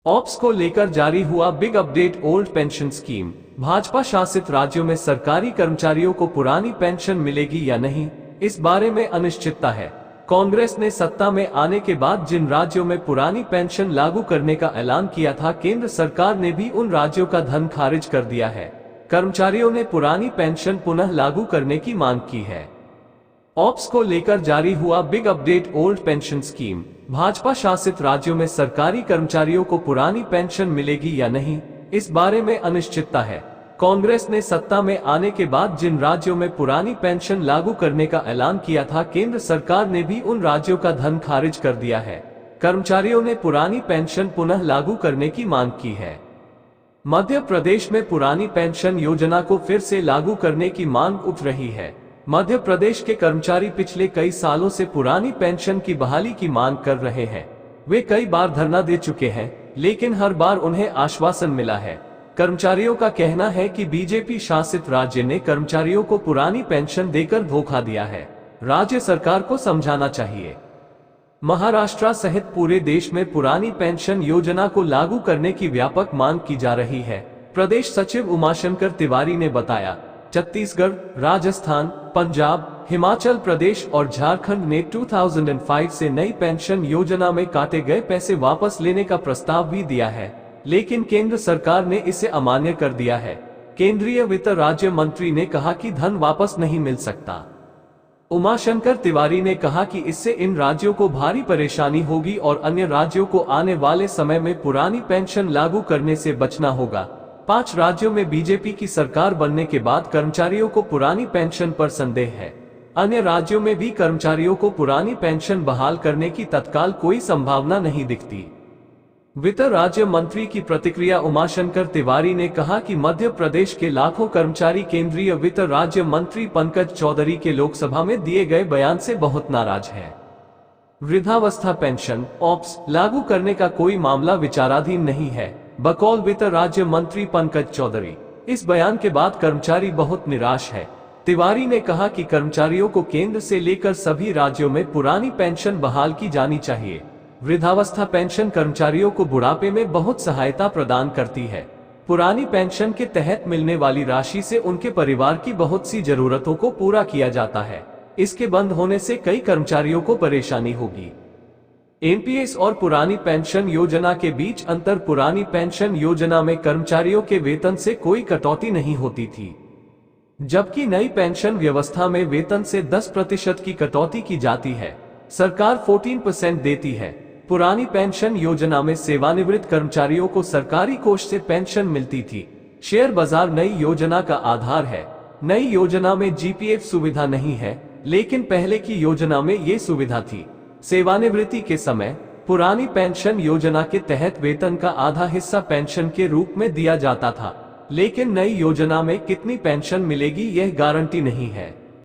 Ops को लेकर जारी हुआ big update. Old pension scheme, Bhajpa शासित राज्यों में सरकारी कर्मचारियों को पुरानी पेंशन मिलेगी या नहीं, इस बारे में अनिश्चितता है। कांग्रेस ने सत्ता में आने के बाद जिन राज्यों में पुरानी पेंशन लागू करने का ऐलान किया था, केंद्र सरकार ने भी उन राज्यों का धन खारिज कर दिया है। कर्मचारियों ने पुरानी पेंशन पुनः लागू करने की मांग की है। ऑप्स को लेकर जारी हुआ big update. Old pension scheme, Bhajpa शासित राज्यों में सरकारी कर्मचारियों को पुरानी पेंशन मिलेगी या नहीं, इस बारे में अनिश्चितता है। कांग्रेस ने सत्ता में आने के बाद जिन राज्यों में पुरानी पेंशन लागू करने का ऐलान किया था, केंद्र सरकार ने भी उन राज्यों का धन खारिज कर दिया है। कर्मचारियों ने पुरानी पेंशन पुनः लागू करने की मांग की है। मध्य प्रदेश में पुरानी पेंशन योजना को फिर से लागू करने की मांग उठ रही है। मध्य प्रदेश के कर्मचारी पिछले कई सालों से पुरानी पेंशन की बहाली की मांग कर रहे हैं। वे कई बार धरना दे चुके हैं, लेकिन हर बार उन्हें आश्वासन मिला है। कर्मचारियों का कहना है कि बीजेपी शासित राज्य ने कर्मचारियों को पुरानी पेंशन देकर धोखा दिया है। राज्य सरकार को समझाना चाहिए। महाराष्ट्र सहित पूरे देश में पुरानी पेंशन योजना को लागू करने की व्यापक मांग की जा रही है। प्रदेश सचिव उमाशंकर तिवारी ने बताया, छत्तीसगढ़, राजस्थान, पंजाब, हिमाचल प्रदेश और झारखंड ने 2005 से नई पेंशन योजना में काटे गए पैसे वापस लेने का प्रस्ताव भी दिया है, लेकिन केंद्र सरकार ने इसे अमान्य कर दिया है। केंद्रीय वित्त राज्य मंत्री ने कहा कि धन वापस नहीं मिल सकता। उमाशंकर तिवारी ने कहा कि इससे इन राज्यों को भारी परेशानी होगी और अन्य राज्यों को आने वाले समय में पुरानी पेंशन लागू करने से बचना होगा। 5 राज्यों में बीजेपी की सरकार बनने के बाद कर्मचारियों को पुरानी पेंशन पर संदेह है। अन्य राज्यों में भी कर्मचारियों को पुरानी पेंशन बहाल करने की तत्काल कोई संभावना नहीं दिखती। वित्त राज्य मंत्री की प्रतिक्रिया। उमाशंकर तिवारी ने कहा कि मध्य प्रदेश के लाखों कर्मचारी केंद्रीय वित्त राज्य मंत्री पंकज चौधरी के लोकसभा में दिए गए बयान से बहुत नाराज हैं। वृद्धावस्था पेंशन ऑप्स लागू करने का कोई मामला विचाराधीन नहीं है, बकौल वित्त राज्य मंत्री पंकज चौधरी। इस बयान के बाद कर्मचारी बहुत निराश है। तिवारी ने कहा कि कर्मचारियों को केंद्र से लेकर सभी राज्यों में पुरानी पेंशन बहाल की जानी चाहिए। वृद्धावस्था पेंशन कर्मचारियों को बुढ़ापे में बहुत सहायता प्रदान करती है। पुरानी पेंशन के तहत मिलने वाली राशि से उनके परिवार की बहुत सी जरूरतों को पूरा किया जाता है। इसके बंद होने से कई कर्मचारियों को परेशानी होगी। एनपीएस और पुरानी पेंशन योजना के बीच अंतर। पुरानी पेंशन योजना में कर्मचारियों के वेतन से कोई कटौती नहीं होती थी, जबकि नई पेंशन व्यवस्था में वेतन से 10% की कटौती की जाती है। सरकार 14% देती है। पुरानी पेंशन योजना में सेवानिवृत्त कर्मचारियों को सरकारी कोष से पेंशन मिलती थी। शेयर बाजार नई योजना का आधार है। नई योजना में जीपीएफ सुविधा नहीं है, लेकिन पहले की योजना में ये सुविधा थी। सेवानिवृत्ति के समय पुरानी पेंशन योजना के तहत वेतन का आधा हिस्सा पेंशन के रूप में दिया जाता था, लेकिन नई योजना में कितनी पेंशन मिलेगी यह गारंटी नहीं है।